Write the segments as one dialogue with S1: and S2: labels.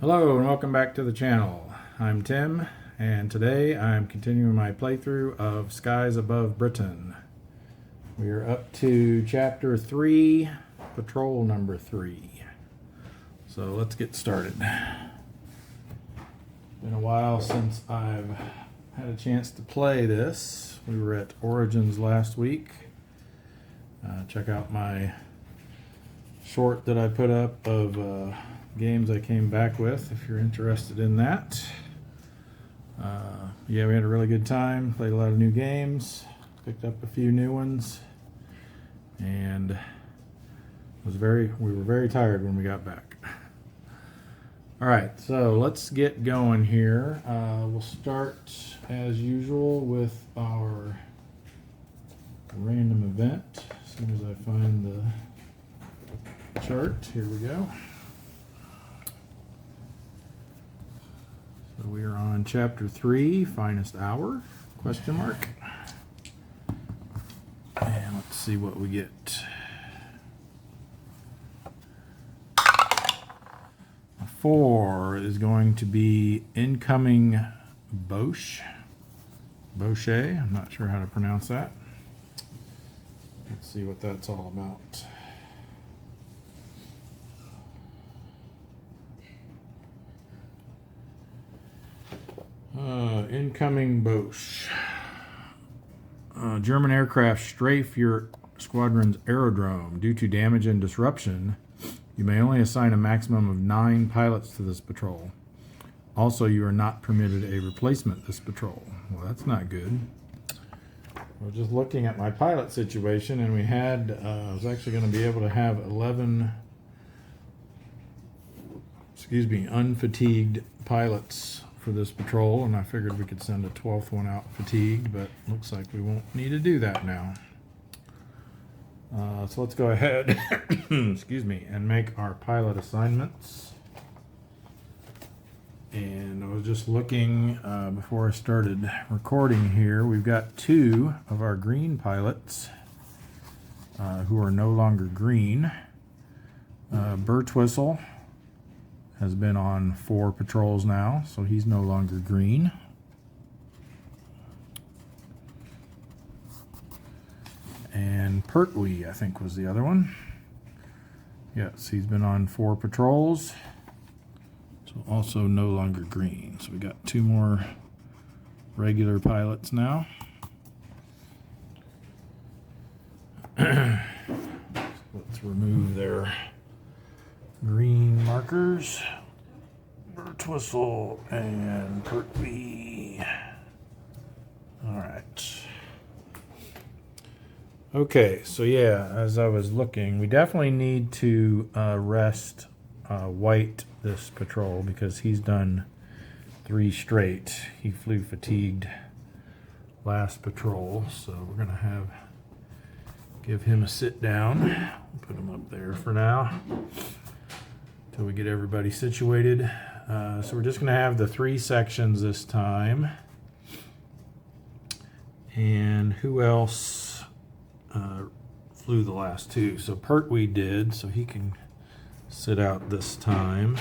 S1: Hello and welcome back to the channel. I'm Tim, and today I'm continuing my playthrough of Skies Above Britain. We are up to chapter 3, patrol number 3. So let's get started. It's been a while since I've had a chance to play this. We were at Origins last week. Check out my short that I put up of games I came back with if you're interested in that. Yeah, we had a really good time, played a lot of new games, picked up a few new ones, and we were very tired when we got back. Alright, so let's get going here. We'll start as usual with our random event. As soon as I find the chart, here we go. So we are on chapter 3, finest hour, question mark. And let's see what we get. A 4 is going to be incoming Bauche. I'm not sure how to pronounce that. Let's see what that's all about. Incoming Bauche. German aircraft strafe your squadron's aerodrome. Due to damage and disruption, you may only assign a maximum of 9 pilots to this patrol. Also, you are not permitted a replacement this patrol. Well, that's not good. We're just looking at my pilot situation, and we had, I was actually going to be able to have 11, unfatigued pilots for this patrol, and I figured we could send a 12th one out fatigued, but looks like we won't need to do that now. So let's go ahead and make our pilot assignments. And I was just looking before I started recording here. We've got 2 of our green pilots who are no longer green. Birtwistle has been on 4 patrols now, so he's no longer green. And Pertwee, I think, was the other one. Yes, he's been on 4 patrols, so also no longer green. So we got 2 more regular pilots now. Let's remove their green markers. Birtwistle and Pertwee. Alright. Okay, so yeah, as I was looking, we definitely need to rest White this patrol because he's done 3 straight. He flew fatigued last patrol, so we're gonna give him a sit down. Put him up there for now until we get everybody situated. So we're just gonna have the 3 sections this time. And who else flew the last 2? So Pertwee did, so he can sit out this time.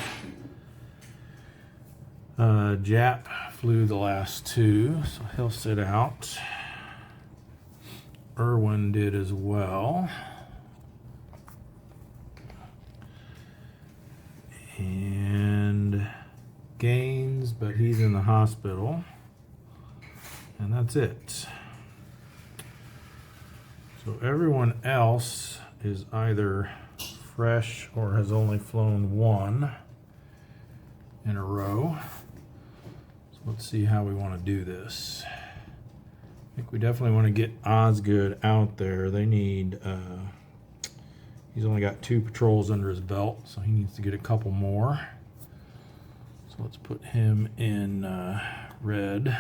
S1: Jap flew the last 2, so he'll sit out. Irwin did as well. And Gaines, but he's in the hospital. And that's it. So everyone else is either fresh or has only flown 1 in a row. So let's see how we want to do this. I think we definitely want to get Osgood out there. They need, he's only got 2 patrols under his belt, so he needs to get a couple more. So let's put him in red.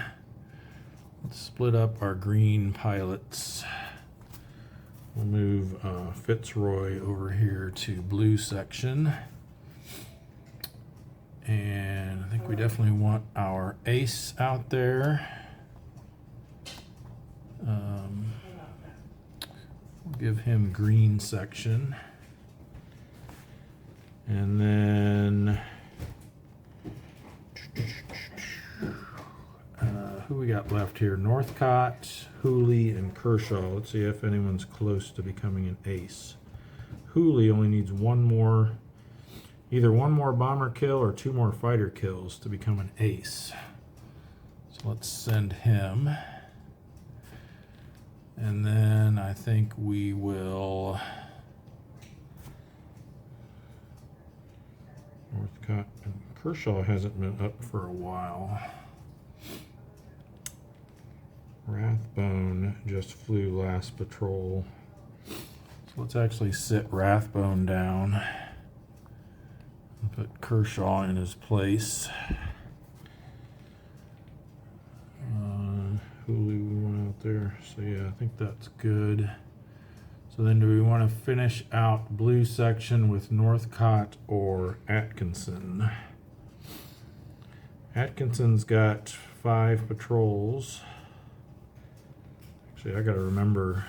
S1: Let's split up our green pilots. We'll move Fitzroy over here to blue section. And I think we definitely want our ace out there. We'll give him green section. And then got left here? Northcott, Hooley, and Kershaw. Let's see if anyone's close to becoming an ace. Hooley only needs one more, either one more bomber kill or 2 more fighter kills to become an ace. So let's send him. And then I think we will... Northcott and Kershaw hasn't been up for a while. Rathbone just flew last patrol. So let's actually sit Rathbone down and put Kershaw in his place. Hooley, we went out there. So yeah, I think that's good. So then do we want to finish out blue section with Northcott or Atkinson? Atkinson's got 5 patrols. Actually, I got to remember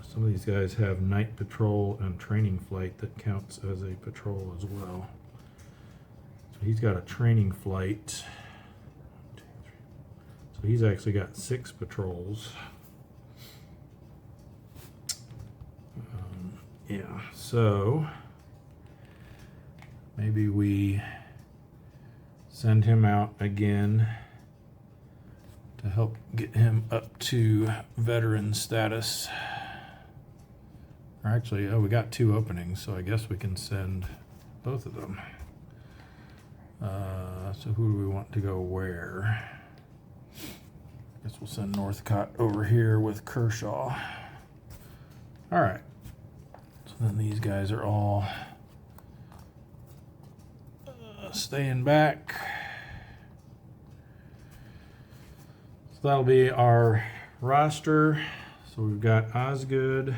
S1: some of these guys have night patrol and training flight that counts as a patrol as well. So he's got a training flight. So he's actually got 6 patrols. Yeah, so maybe we send him out again to help get him up to veteran status. Or actually, oh, we got 2 openings, so I guess we can send both of them. So who do we want to go where? I guess we'll send Northcott over here with Kershaw. All right. So then these guys are all staying back. So that'll be our roster. So we've got Osgood.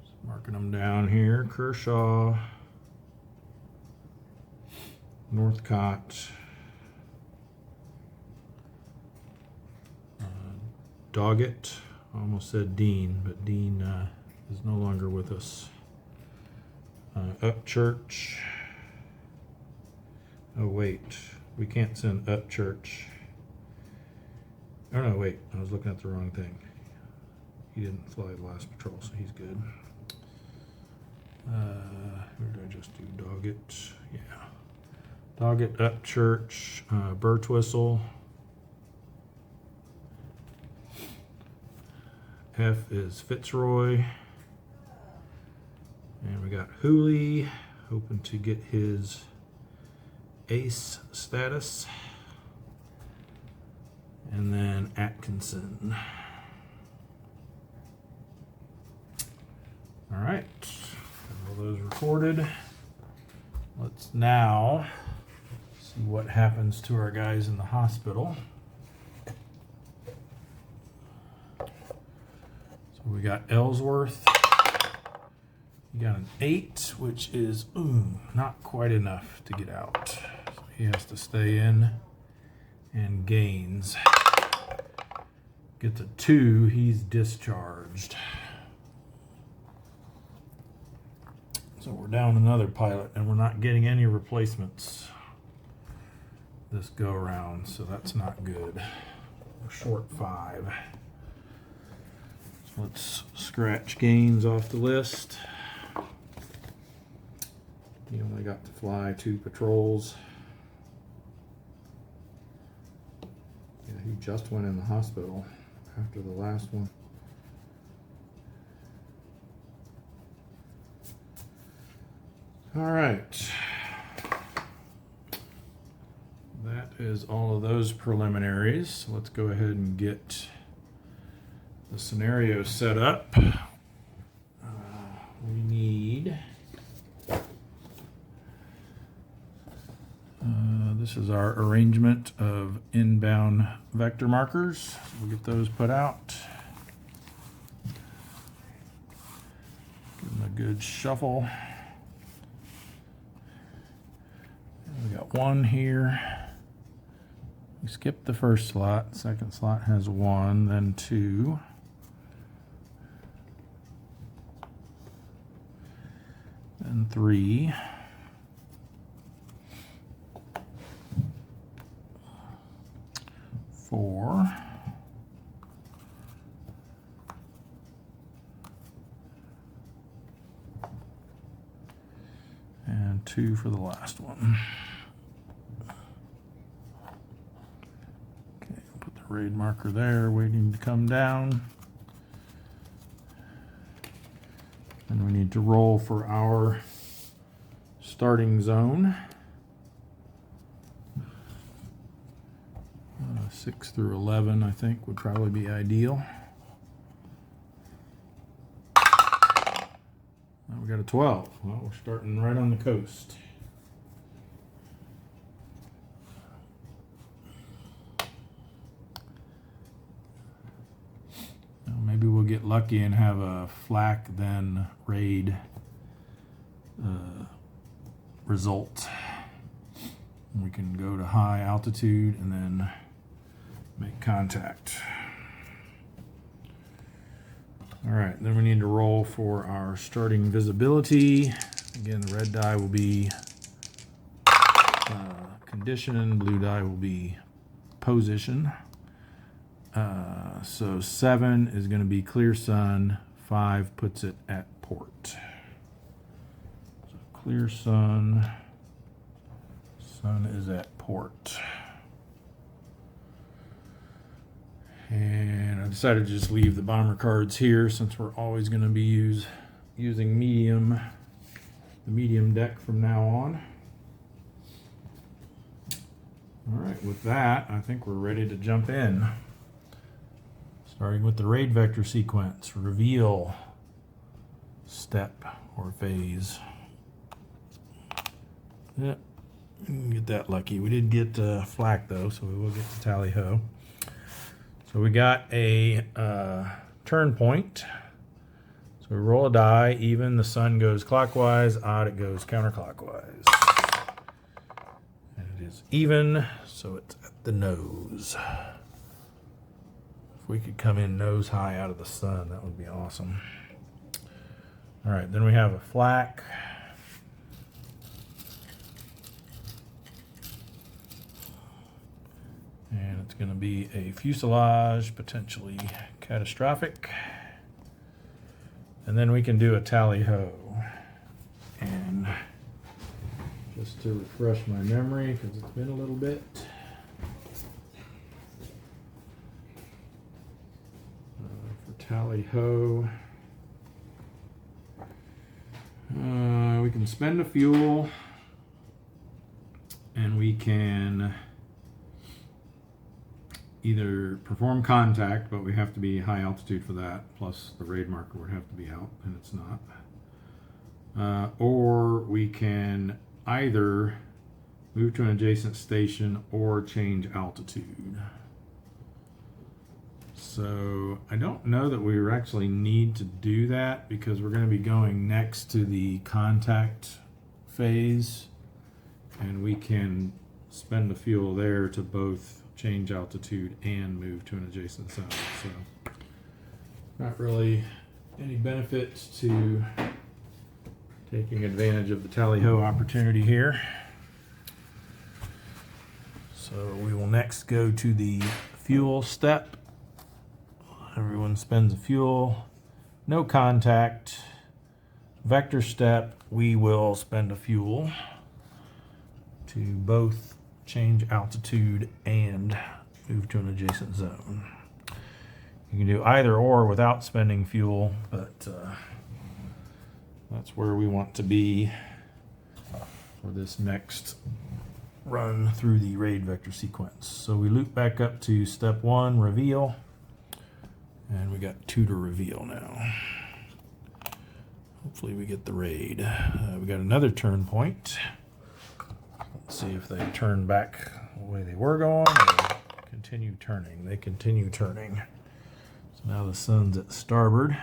S1: Just marking them down here. Kershaw. Northcott. Doggett. I almost said Dean, but Dean is no longer with us. Upchurch. Oh, wait. We can't send Upchurch. Oh, no, wait. I was looking at the wrong thing. He didn't fly the last patrol, so he's good. Who did I just do? Doggett. Yeah. Doggett, Upchurch, Birtwistle. F is Fitzroy. And we got Hooley, hoping to get his ace status. And then Atkinson. All right, got all those recorded. Let's now see what happens to our guys in the hospital. So we got Ellsworth. You got an 8, which is not quite enough to get out. So he has to stay in. And Gaines gets a 2. He's discharged. So we're down another pilot, and we're not getting any replacements this go around, so that's not good. We're short 5. So let's scratch Gaines off the list. He only got to fly 2 patrols. Yeah, he just went in the hospital after the last one. All right. That is all of those preliminaries. Let's go ahead and get the scenario set up. We need... this is our arrangement of inbound vector markers. We'll get those put out. Give them a good shuffle. We got 1 here. We skipped the first slot. Second slot has 1, then 2. Then 3. 4. And 2 for the last one. Okay, put the raid marker there, waiting to come down. And we need to roll for our starting zone. 6 through 11, I think, would probably be ideal. Now we got a 12. Well, we're starting right on the coast. Now maybe we'll get lucky and have a flak then raid result. We can go to high altitude and then make contact. All right, then we need to roll for our starting visibility. Again, the red die will be condition, blue die will be position. So 7 is going to be clear sun, 5 puts it at port. So clear sun, sun is at port. And I decided to just leave the bomber cards here since we're always going to be using the medium deck from now on. All right, with that, I think we're ready to jump in. Starting with the raid vector sequence, reveal, step, or phase. Yep, we didn't get that lucky. We did get flak though, so we will get the tally-ho. So we got a turn point. So we roll a die, even the sun goes clockwise, odd it goes counterclockwise. And it is even, so it's at the nose. If we could come in nose high out of the sun, that would be awesome. All right, then we have a flak. And it's going to be a fuselage, potentially catastrophic. And then we can do a tally-ho. And just to refresh my memory, because it's been a little bit. For tally-ho, we can spend a fuel, and we can either perform contact, but we have to be high altitude for that, plus the raid marker would have to be out, and it's not. Or we can either move to an adjacent station or change altitude. So I don't know that we actually need to do that because we're going to be going next to the contact phase, and we can spend the fuel there to both change altitude and move to an adjacent zone. So not really any benefits to taking advantage of the tally-ho opportunity here. So we will next go to the fuel step. Everyone spends a fuel, no contact. Vector step, we will spend a fuel to both change altitude and move to an adjacent zone. You can do either or without spending fuel, but that's where we want to be for this next run through the raid vector sequence. So we loop back up to step 1, reveal, and we got 2 to reveal now. Hopefully we get the raid. We got another turn point. Let's see if they turn back the way they were going or continue turning. They continue turning. So now the sun's at starboard.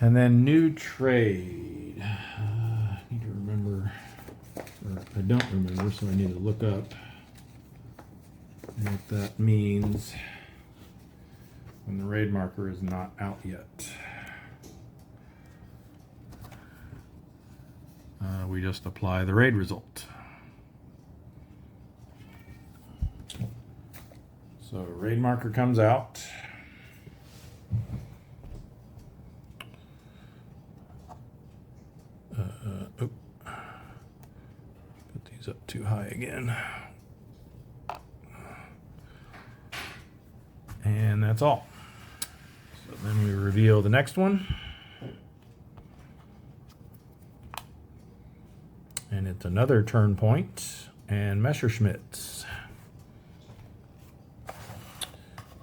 S1: And then new trade. I need to remember, or I don't remember, so I need to look up what that means when the raid marker is not out yet. We just apply the raid result. So raid marker comes out. Put these up too high again. And that's all. So then we reveal the next one. And it's another turn point and Messerschmitts.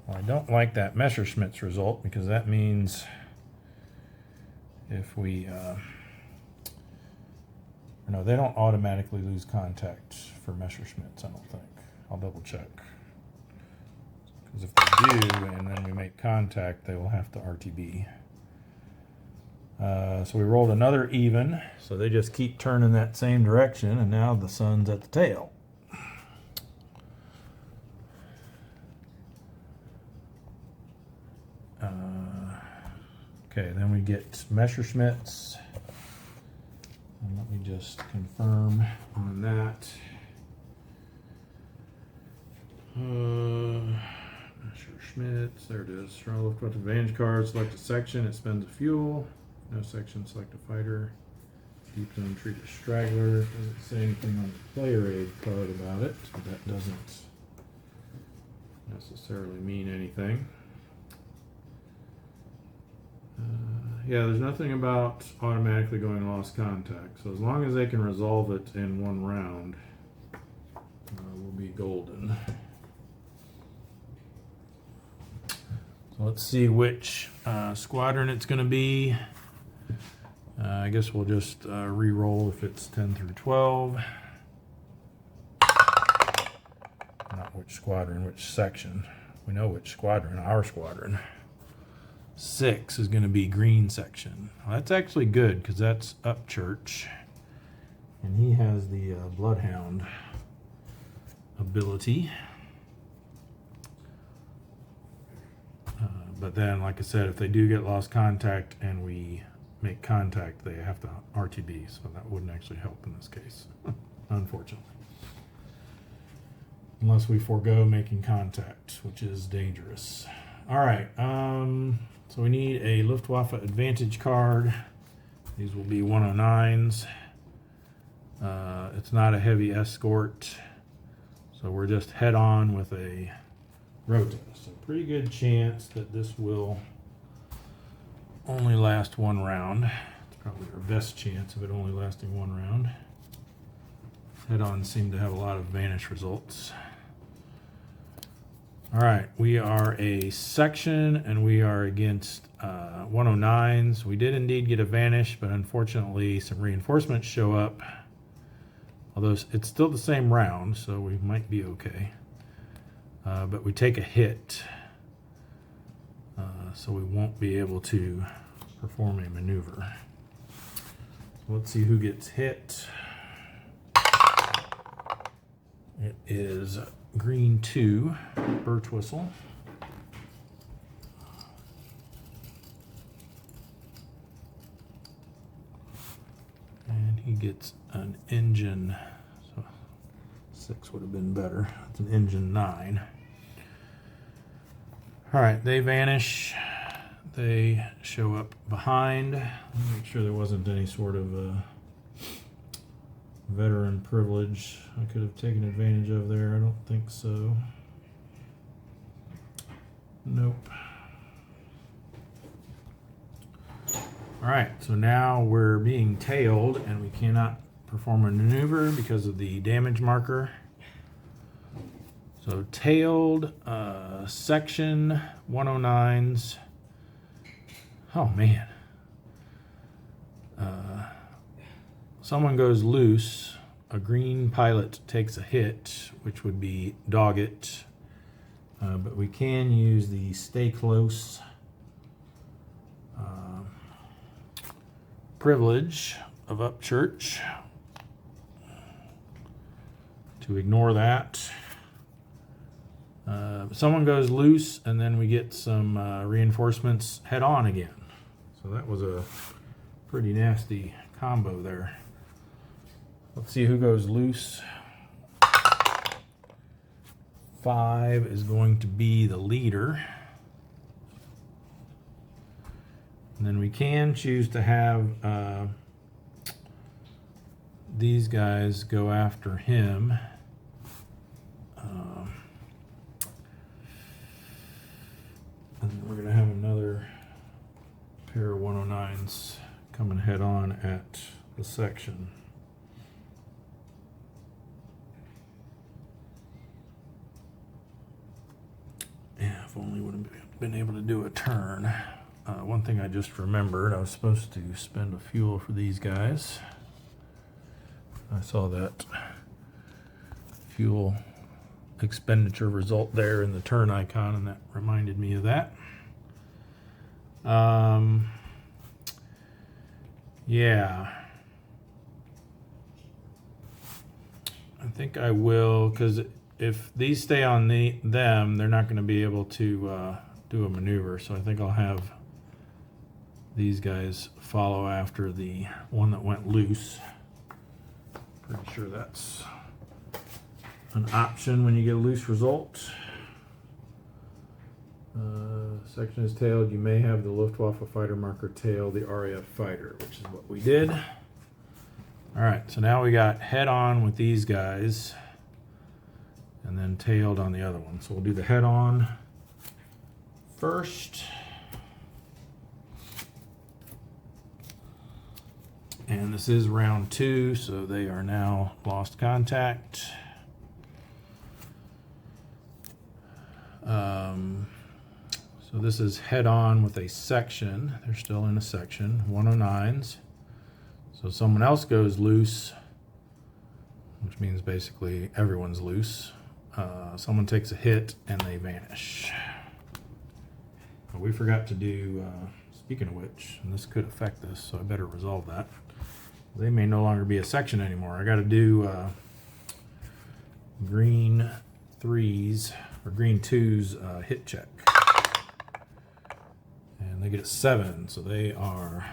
S1: Well, I don't like that Messerschmitts result because that means if we, no, they don't automatically lose contact for Messerschmitts, I don't think. I'll double check. Because if they do, and then we make contact, they will have to RTB. So we rolled another even, so they just keep turning that same direction, and now the sun's at the tail. Okay, then we get Messerschmitts. And let me just confirm on that. Messerschmitts, there it is. Draw a lift with advantage card, select a section, it spends a fuel. No section, select a fighter. Deep zone, treat a straggler. Doesn't say anything on the player aid card about it, so that doesn't necessarily mean anything. Yeah, there's nothing about automatically going lost contact. So as long as they can resolve it in one round, we'll be golden. So let's see which squadron it's going to be. I guess we'll just re-roll if it's 10 through 12. Not which squadron, which section. We know which squadron, our squadron. 6 is going to be green section. Well, that's actually good because that's Upchurch. And he has the Bloodhound ability. But then, like I said, if they do get lost contact and we make contact, they have to RTB. So that wouldn't actually help in this case, unfortunately. Unless we forego making contact, which is dangerous. All right. So we need a Luftwaffe Advantage card. These will be 109s. It's not a heavy escort, so we're just head on with a Rota. So pretty good chance that this will only last one round. It's probably our best chance of it only lasting one round. Head-ons seem to have a lot of vanish results. All right, we are a section and we are against 109s. We did indeed get a vanish, but unfortunately some reinforcements show up. Although it's still the same round, so we might be okay. But we take a hit, so we won't be able to perform a maneuver. So let's see who gets hit. It is green 2, Birchwhistle. And he gets an engine, so 6 would have been better. It's an engine 9. All right, they vanish. They show up behind. Let me make sure there wasn't any sort of veteran privilege I could have taken advantage of there. I don't think so. Nope. All right, so now we're being tailed and we cannot perform a maneuver because of the damage marker. So tailed, section 109s. Oh man. Someone goes loose, a green pilot takes a hit, which would be dog it. But we can use the stay close privilege of Upchurch to ignore that. Someone goes loose and then we get some reinforcements head on again. So that was a pretty nasty combo there. Let's see who goes loose. 5 is going to be the leader. And then we can choose to have these guys go after him. And we're going to have another pair of 109s coming head on at the section. Yeah, if only would have been able to do a turn. One thing I just remembered, I was supposed to spend a fuel for these guys. I saw that fuel expenditure result there in the turn icon, and that reminded me of that. Yeah. I think I will, because if these stay on them, they're not going to be able to do a maneuver. So I think I'll have these guys follow after the one that went loose. Pretty sure that's an option when you get a loose result. Section is tailed. You may have the Luftwaffe fighter marker tail the RAF fighter, which is what we did. All right, so now we got head on with these guys and then tailed on the other one. So we'll do the head on first. And this is round 2, so they are now lost contact. So this is head on with a section. They're still in a section, 109s. So someone else goes loose, which means basically everyone's loose. Someone takes a hit and they vanish. But we forgot to do, speaking of which, and this could affect this, so I better resolve that. They may no longer be a section anymore. I got to do green 3s or green 2s hit check. And they get a 7, so they are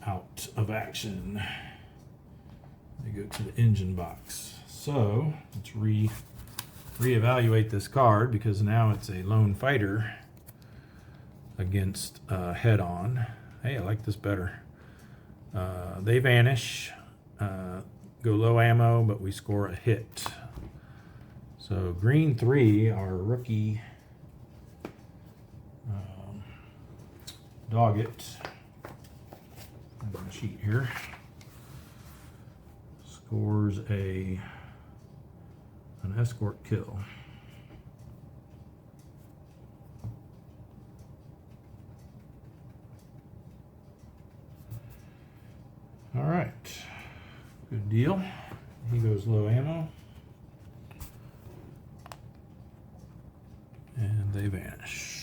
S1: out of action. They go to the engine box. So let's reevaluate this card, because now it's a lone fighter against head on. Hey, I like this better. They vanish, go low ammo, but we score a hit. So green 3, our rookie Doggett, on the sheet here, scores an escort kill. All right, good deal. He goes low ammo. And they vanish.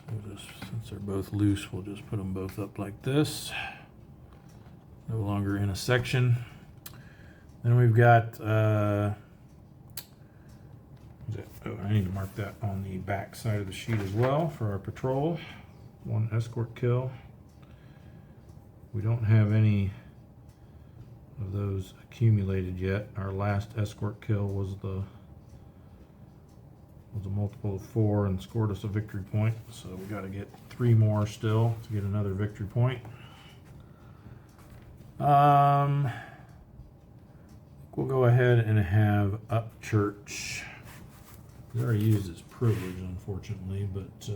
S1: So just, since they're both loose, we'll just put them both up like this. No longer in a section. Then we've got, I need to mark that on the back side of the sheet as well for our patrol. 1 escort kill. We don't have any of those accumulated yet. Our last escort kill was a multiple of 4 and scored us a victory point. So we got to get 3 more still to get another victory point. We'll go ahead and have Upchurch. He's already used his privilege, unfortunately, but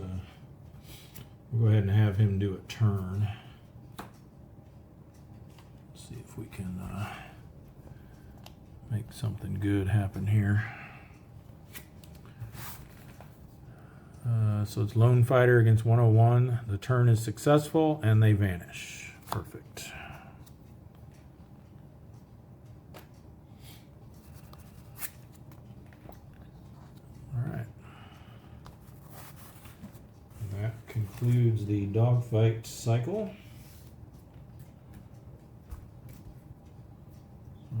S1: we'll go ahead and have him do a turn. See if we can make something good happen here. So it's lone fighter against 101. The turn is successful and they vanish. Perfect. All right. And that concludes the dogfight cycle.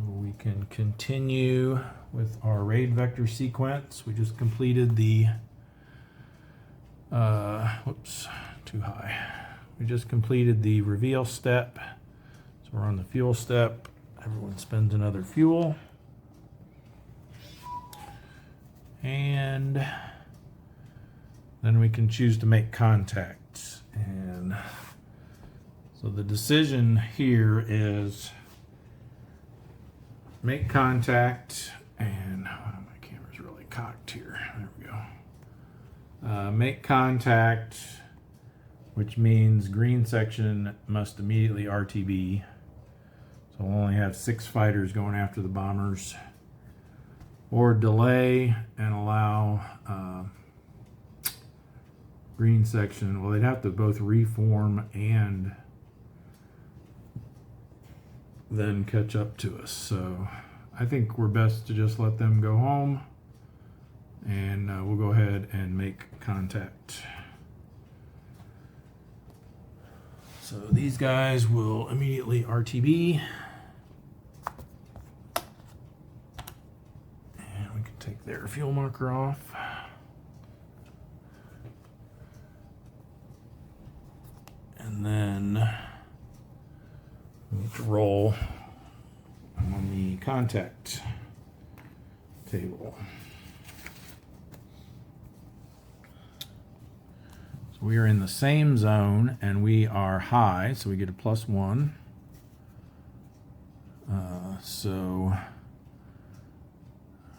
S1: We can continue with our raid vector sequence. We just completed the, whoops, too high. We just completed the reveal step. So we're on the fuel step, everyone spends another fuel. And then we can choose to make contact. And so the decision here is make contact, and my camera's really cocked here. There we go. Make contact, which means green section must immediately RTB. So we'll only have 6 fighters going after the bombers. Or delay and allow green section. Well, they'd have to both reform and then catch up to us. So I think we're best to just let them go home, and we'll go ahead and make contact. So these guys will immediately RTB. Take their fuel marker off. And then we need to roll on the contact table. So we are in the same zone and we are high, so we get a +1. So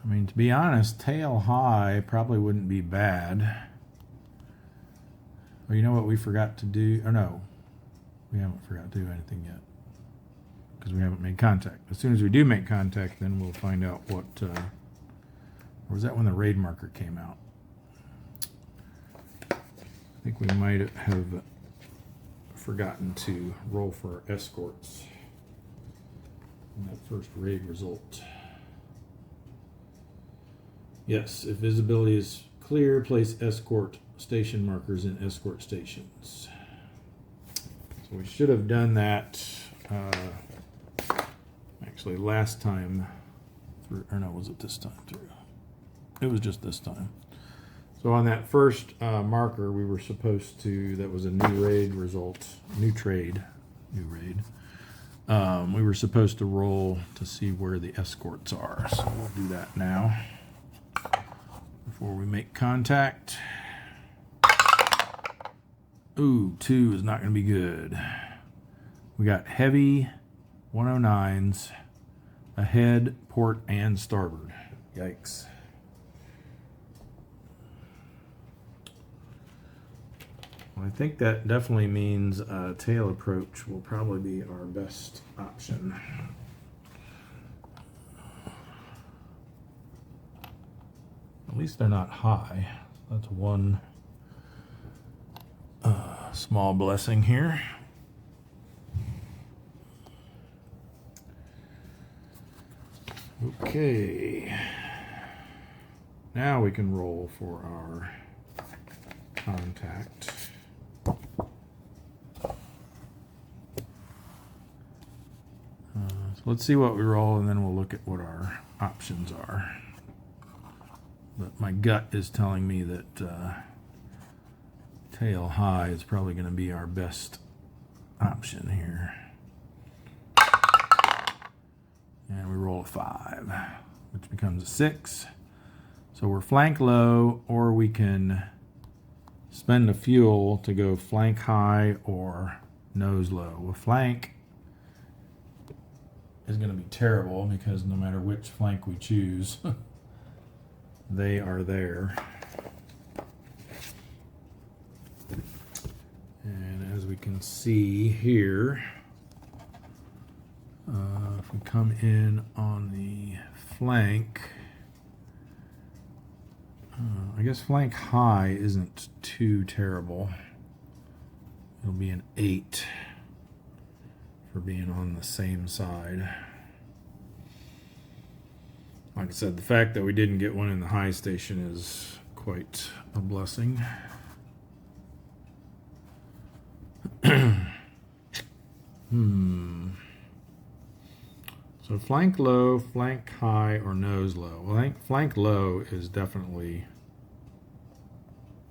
S1: I mean, to be honest, tail high probably wouldn't be bad. Well, you know what we forgot to do? Or no, we haven't forgot to do anything yet because we haven't made contact. As soon as we do make contact, then we'll find out what, or was that when the raid marker came out? I think we might have forgotten to roll for our escorts in that first raid result. Yes, if visibility is clear, place escort station markers in escort stations. So we should have done that actually last time through, or no, was it this time through? It was just this time. So on that first marker, we were supposed to, that was a new raid result, new raid. We were supposed to roll to see where the escorts are. So we'll do that now before we make contact. Ooh, 2 is not going to be good. We got heavy 109s ahead, port, and starboard. Yikes. Well, I think that definitely means tail approach will probably be our best option. At least they're not high. That's one small blessing here. Okay. Now we can roll for our contact. So let's see what we roll, and then we'll look at what our options are. But my gut is telling me that tail high is probably going to be our best option here. And we roll a 5, which becomes a 6. So we're flank low, or we can spend the fuel to go flank high or nose low. Well, flank is going to be terrible because no matter which flank we choose, they are there. And as we can see here, if we come in on the flank, I guess flank high isn't too terrible. It'll be an 8 for being on the same side. Like I said, the fact that we didn't get one in the high station is quite a blessing. So flank low, flank high, or nose low. Well, I think flank low is definitely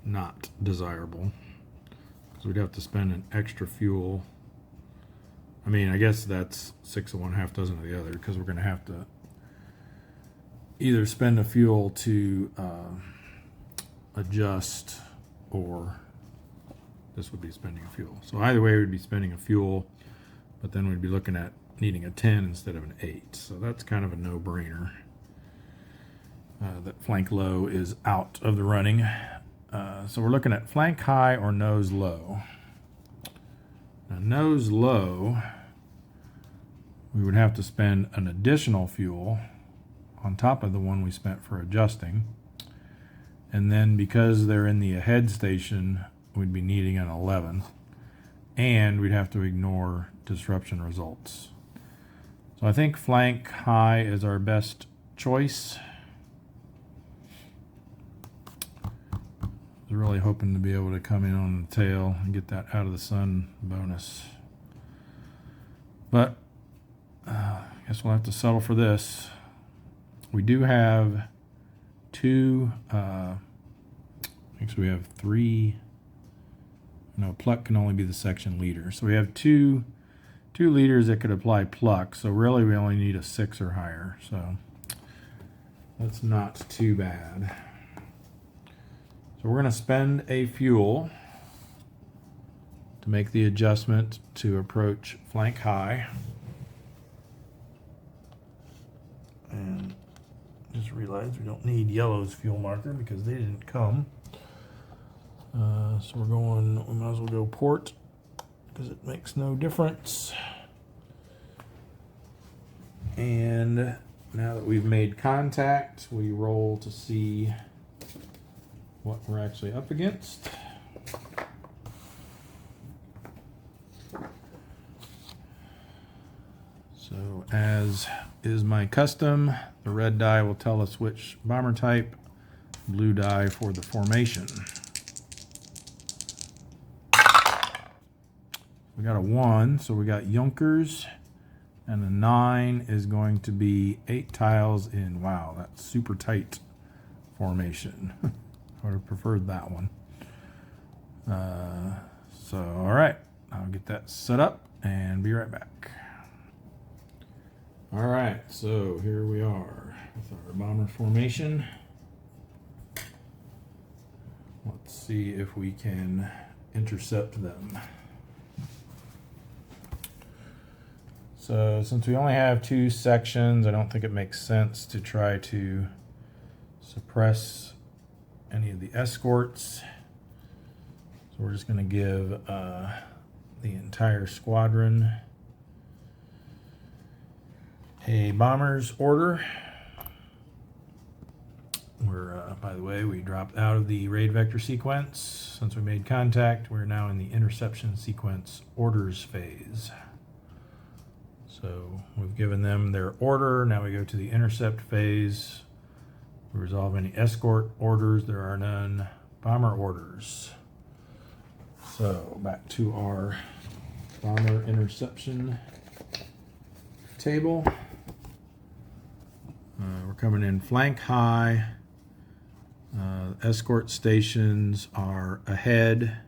S1: not desirable because we'd have to spend an extra fuel I mean, I guess that's 6 of one, half dozen of the other, because we're going to have to either spend a fuel to adjust, or this would be spending a fuel. So either way, we'd be spending a fuel, but then we'd be looking at needing a 10 instead of an 8. So that's kind of a no-brainer. That flank low is out of the running. So we're looking at flank high or nose low. Now, nose low, we would have to spend an additional fuel on top of the one we spent for adjusting. And then because they're in the ahead station, we'd be needing an 11. And we'd have to ignore disruption results. So I think flank high is our best choice. I was really hoping to be able to come in on the tail and get that out of the sun bonus. But I guess we'll have to settle for this. We do have two, I think so we have three, no, pluck can only be the section leader. So we have two leaders that could apply pluck. So really we only need a 6 or higher. So that's not too bad. So we're going to spend a fuel to make the adjustment to approach flank high. And just realized we don't need yellow's fuel marker because they didn't come. So we might as well go port because it makes no difference. And now that we've made contact, we roll to see what we're actually up against. So as is my custom, the red die will tell us which bomber type, blue die for the formation. We got a 1, so we got Junkers, and a 9 is going to be 8 tiles in, wow, that's super tight formation. I would have preferred that one. So, all right, I'll get that set up and be right back. All right, so here we are with our bomber formation. Let's see if we can intercept them. So since we only have 2 sections, I don't think it makes sense to try to suppress any of the escorts. So we're just going to give the entire squadron a bomber's order. By the way, we dropped out of the raid vector sequence. Since we made contact, we're now in the interception sequence orders phase. So we've given them their order. Now we go to the intercept phase. We resolve any escort orders. There are none bomber orders. So back to our bomber interception table. We're coming in flank high. Escort stations are ahead,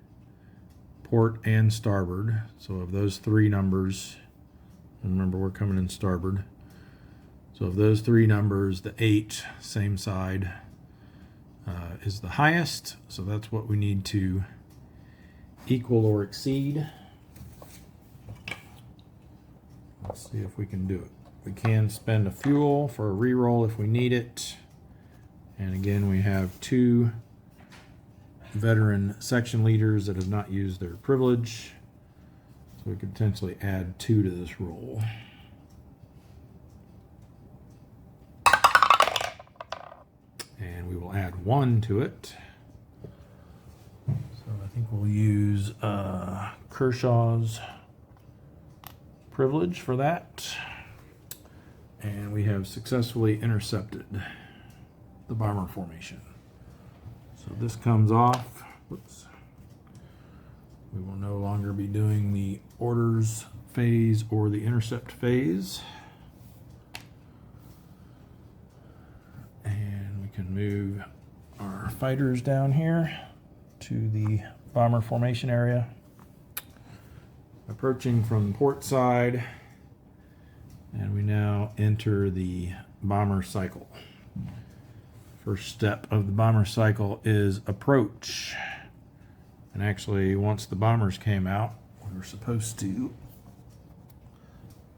S1: port, and starboard. So of those 3 numbers, remember we're coming in starboard. So of those 3 numbers, the 8, same side, is the highest. So that's what we need to equal or exceed. Let's see if we can do it. We can spend a fuel for a reroll if we need it. And again, we have 2 veteran section leaders that have not used their privilege. So we could potentially add 2 to this roll. And we will add 1 to it. So I think we'll use Kershaw's privilege for that. And we have successfully intercepted the bomber formation. So this comes off. Whoops. We will no longer be doing the orders phase or the intercept phase. And we can move our fighters down here to the bomber formation area. approaching from port side, and we now enter the bomber cycle. First step of the bomber cycle is approach. And actually, once the bombers came out, we were supposed to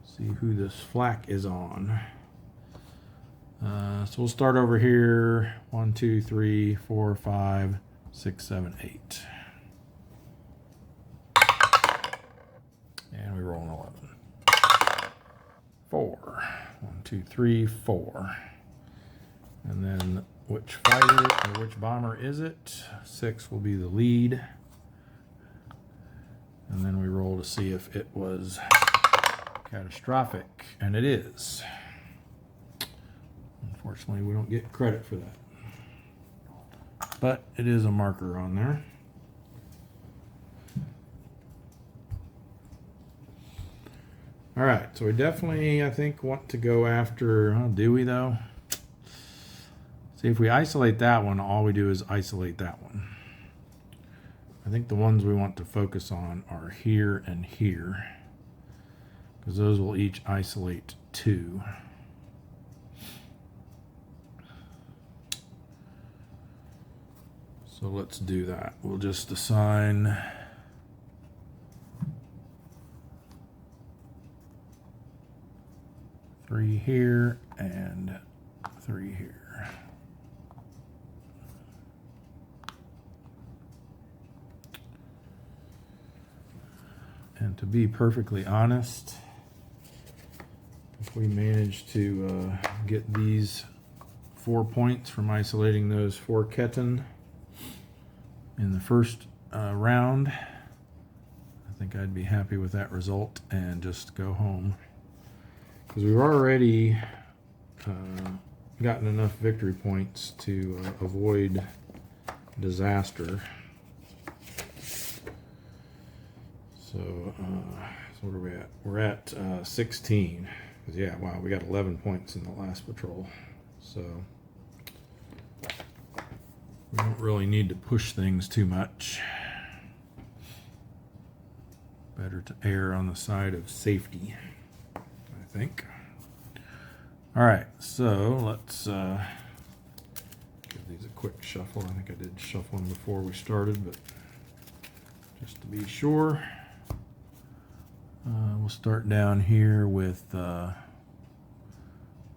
S1: see who this flak is on. So we'll start over here. 1, 2, 3, 4, 5, 6, 7, 8. And we roll an 11. 4. 1, 2, 3, 4. And then which fighter or which bomber is it? 6 will be the lead. And then we roll to see if it was catastrophic. And it is. Unfortunately, we don't get credit for that. But it is a marker on there. All right, so we definitely, I think, want to go after, do we though? See, if we isolate that one, all we do is isolate that one. I think the ones we want to focus on are here and here, because those will each isolate 2. So let's do that. We'll just assign three here and 3 here. And to be perfectly honest, if we manage to get these 4 points from isolating those 4 Ketan in the first round, I think I'd be happy with that result and just go home. Because we've already gotten enough victory points to avoid disaster. So what are we at? We're at 16. 'Cause yeah, wow, we got 11 points in the last patrol. So we don't really need to push things too much. Better to err on the side of safety, I think. All right, so let's give these a quick shuffle. I think I did shuffle them before we started, but just to be sure. We'll start down here with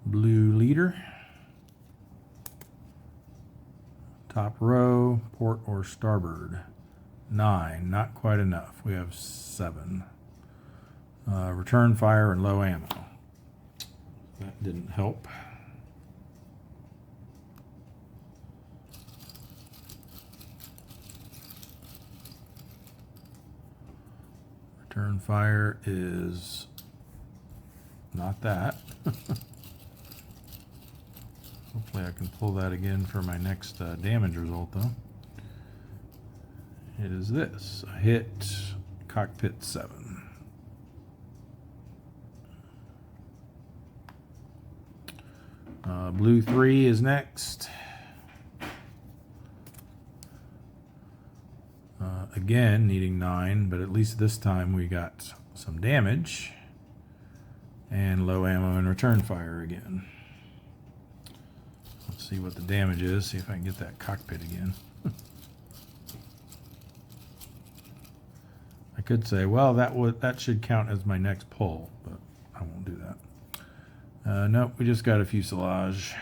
S1: blue leader. Top row, port or starboard. 9, not quite enough. We have 7. Return fire and low ammo. That didn't help. Return fire is not that. Hopefully I can pull that again for my next damage result though. It is this, a hit, cockpit 7. Blue 3 is next. Again, needing 9, but at least this time we got some damage. And low ammo and return fire again. Let's see what the damage is, see if I can get that cockpit again. I could say, well, that should count as my next pull, but I won't do that. Nope, we just got a fuselage.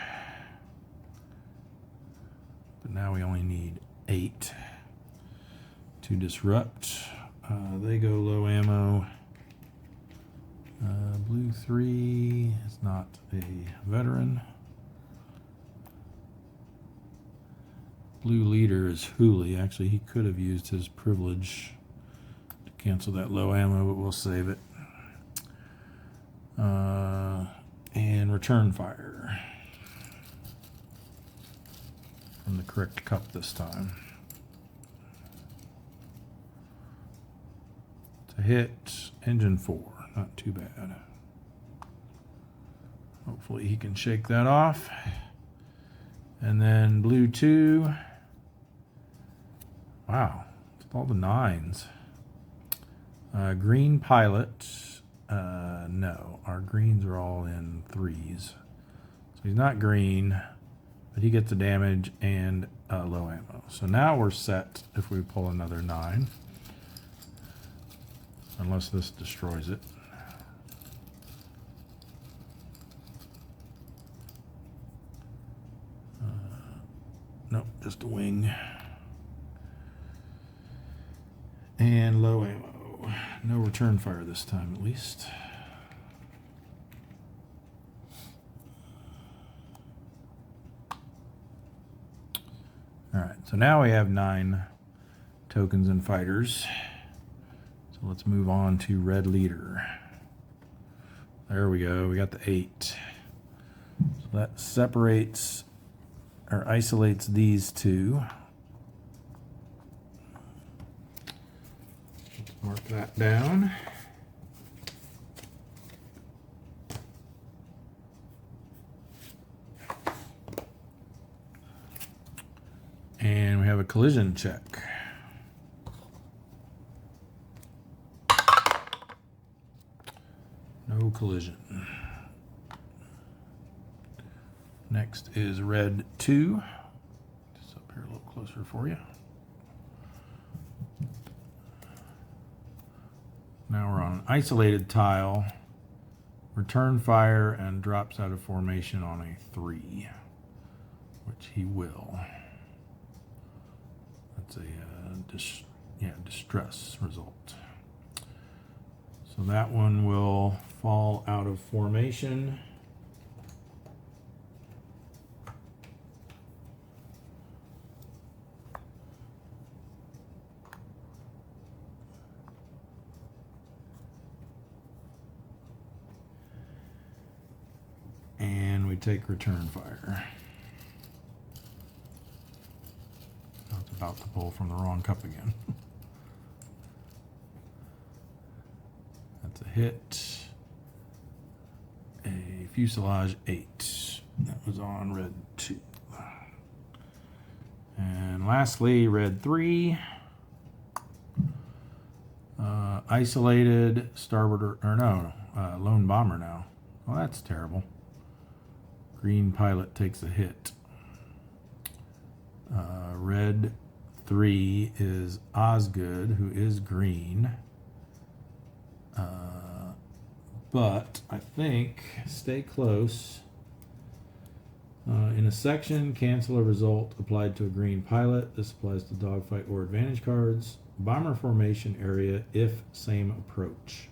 S1: But now we only need 8 to disrupt. They go low ammo. Blue 3 is not a veteran. Blue leader is Hooley. Actually, he could have used his privilege to cancel that low ammo, but we'll save it. And return fire from the correct cup this time. To hit, engine 4, not too bad. Hopefully he can shake that off. And then blue 2. Wow, all the 9s. Green pilot. No, our greens are all in 3s. So he's not green, but he gets the damage and low ammo. So now we're set if we pull another 9. Unless this destroys it. Nope, just a wing. And low ammo. No return fire this time, at least. Alright, so now we have 9 tokens and fighters. So let's move on to red leader. There we go, we got the 8. So that separates or isolates these 2. Let's mark that down. And we have a collision check. No collision. Next is red 2. Just up here a little closer for you. Now we're on an isolated tile. Return fire and drops out of formation on a 3, which he will. That's a distress result. So that one will fall out of formation. And we take return fire. I was about to pull from the wrong cup again. That's a hit. A fuselage 8. That was on red 2. And lastly, red 3. Isolated starboard, lone bomber now. Well, that's terrible. Green pilot takes a hit. Red 3 is Osgood, who is green. But I think, stay close. In a section, cancel a result applied to a green pilot. This applies to dogfight or advantage cards. Bomber formation area if same approach.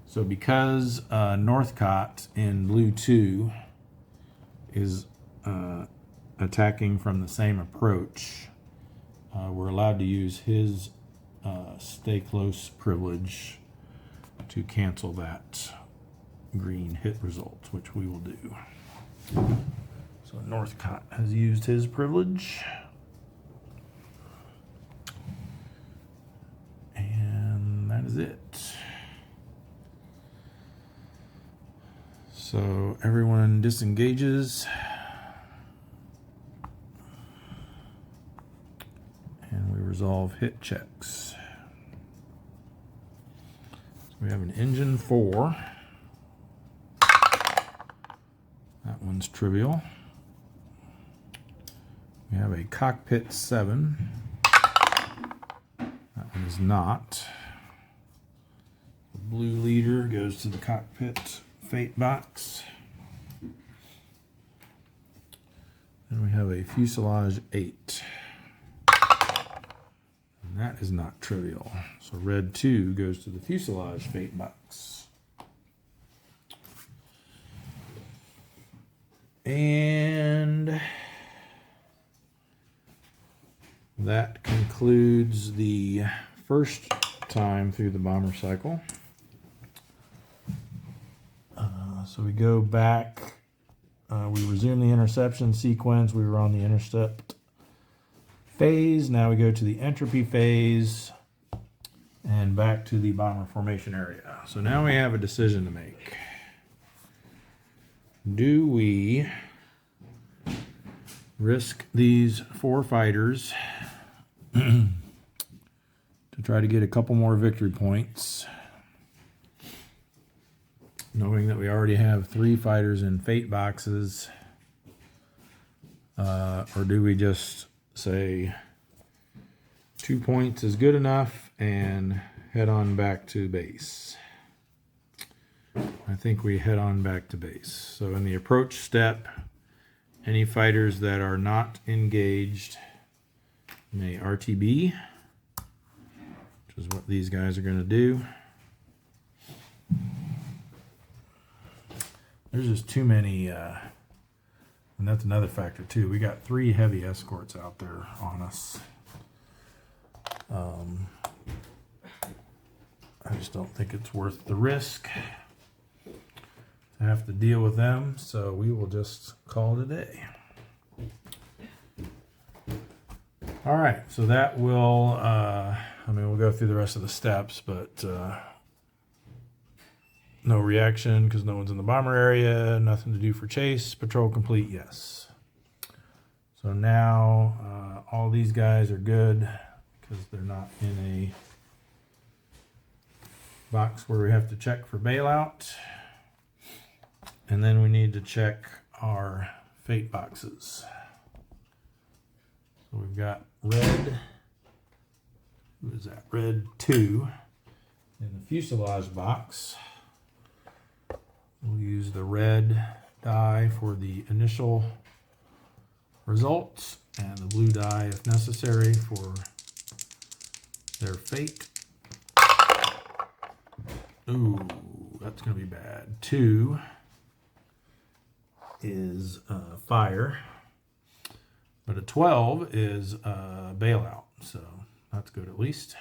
S1: So because Northcott in blue 2 is attacking from the same approach, we're allowed to use his stay close privilege to cancel that green hit result, which we will do. So Northcott has used his privilege. And that is it. So everyone disengages. And we resolve hit checks. So we have an engine 4. That one's trivial. We have a cockpit 7. That one is not. The blue leader goes to the cockpit fate box. Then we have a fuselage 8. And that is not trivial. So red 2 goes to the fuselage fate box. And that concludes the first time through the bomber cycle. So we go back, we resume the interception sequence. We were on the intercept phase. Now we go to the entropy phase and back to the bomber formation area. So now we have a decision to make. Do we risk these 4 fighters to try to get a couple more victory points, knowing that we already have 3 fighters in fate boxes? Or do we just say 2 points is good enough and head on back to base? I think we head on back to base. So in the approach step, any fighters that are not engaged may RTB, which is what these guys are going to do. There's just too many, and that's another factor too. We got 3 heavy escorts out there on us. I just don't think it's worth the risk to have to deal with them, so we will just call it a day. All right, so that will, we'll go through the rest of the steps, but no reaction because no one's in the bomber area, nothing to do for chase, patrol complete, yes. So now all these guys are good because they're not in a box where we have to check for bailout. And then we need to check our fate boxes. So we've got red, who is that? Red 2 in the fuselage box. We'll use the red die for the initial results and the blue die if necessary for their fate. Ooh, that's going to be bad. 2 is fire, but a 12 is bailout, so that's good at least.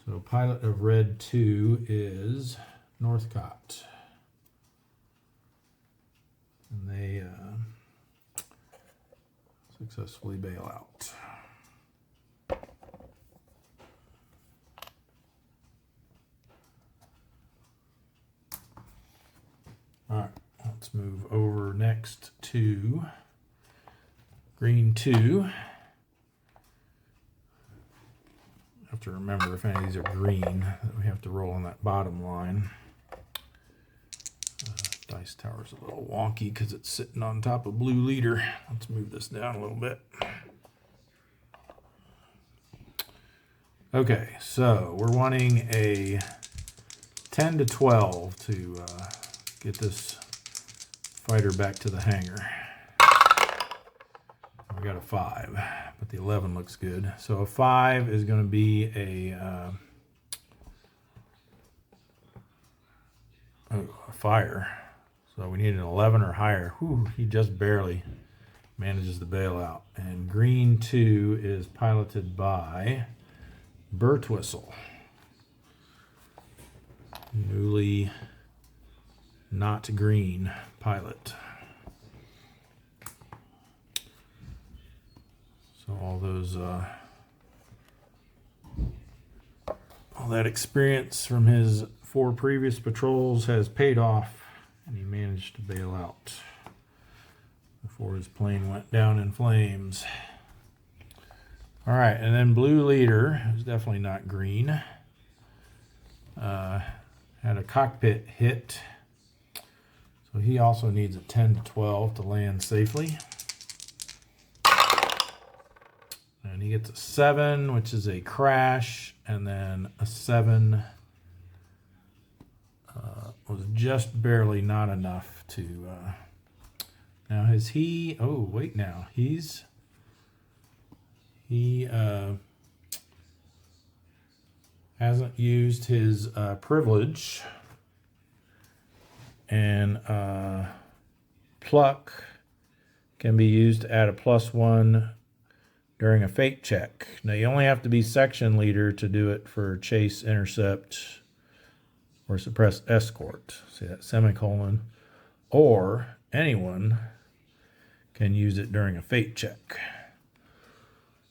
S1: So pilot of red 2 is Northcott, and they successfully bail out. All right. Let's move over next to green 2. I have to remember if any of these are green that we have to roll on that bottom line. Dice tower's a little wonky because it's sitting on top of blue leader. Let's move this down a little bit. Okay, so we're wanting a 10 to 12 to get this fighter back to the hangar. We got a 5, but the 11 looks good. So a 5 is going to be a fire. So we need an 11 or higher. Whew, he just barely manages to bail out. And green 2 is piloted by Birtwistle. Newly not green pilot. So all those all that experience from his 4 previous patrols has paid off, and he managed to bail out before his plane went down in flames. All right, and then blue leader, who's definitely not green, had a cockpit hit. So he also needs a 10 to 12 to land safely. And he gets a 7, which is a crash, and then a 7 was just barely not enough to... now has he... Oh, wait now. He hasn't used his privilege, and pluck can be used to add a +1 during a fate check. Now you only have to be section leader to do it for chase, intercept, or suppress escort. See that semicolon? Or anyone can use it during a fate check.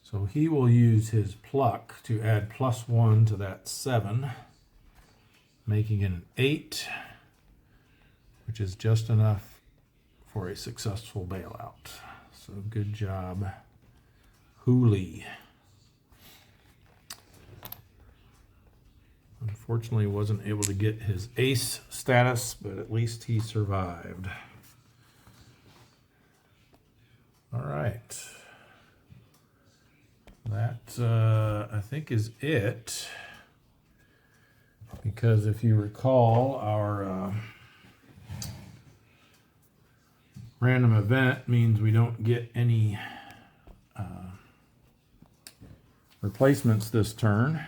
S1: So he will use his pluck to add +1 to that 7, making it an 8, which is just enough for a successful bailout. So good job, Hooley. Unfortunately, wasn't able to get his ace status, but at least he survived. All right. That, I think, is it. Because if you recall, our random event means we don't get any replacements this turn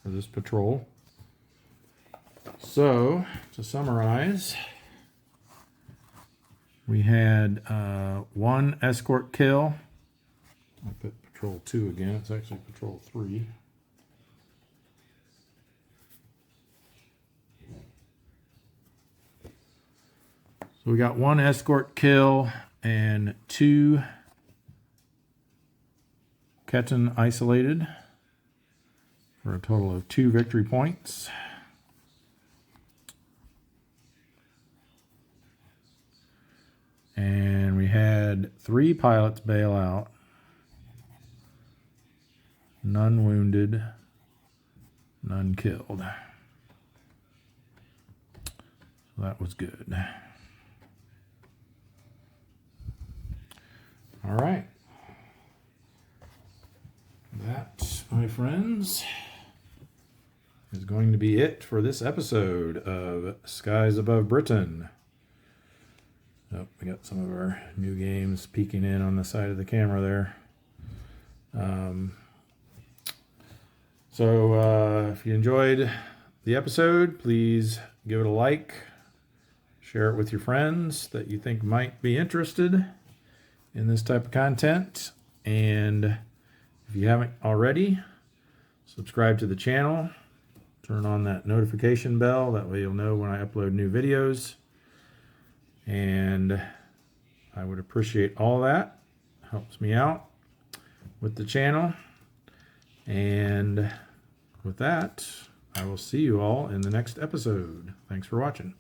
S1: for this patrol. So, to summarize, we had one escort kill. I'll put patrol 2 again. It's actually patrol 3. So we got one escort kill and 2 Ketan isolated for a total of 2 victory points. And we had 3 pilots bail out, none wounded, none killed. So that was good. All right. That, my friends, is going to be it for this episode of Skies Above Britain. Oh, we got some of our new games peeking in on the side of the camera there. So if you enjoyed the episode, please give it a like. Share it with your friends that you think might be interested in this type of content. And if you haven't already, subscribe to the channel. Turn on that notification bell. That way you'll know when I upload new videos. And I would appreciate all that. Helps me out with the channel. And with that, I will see you all in the next episode. Thanks for watching.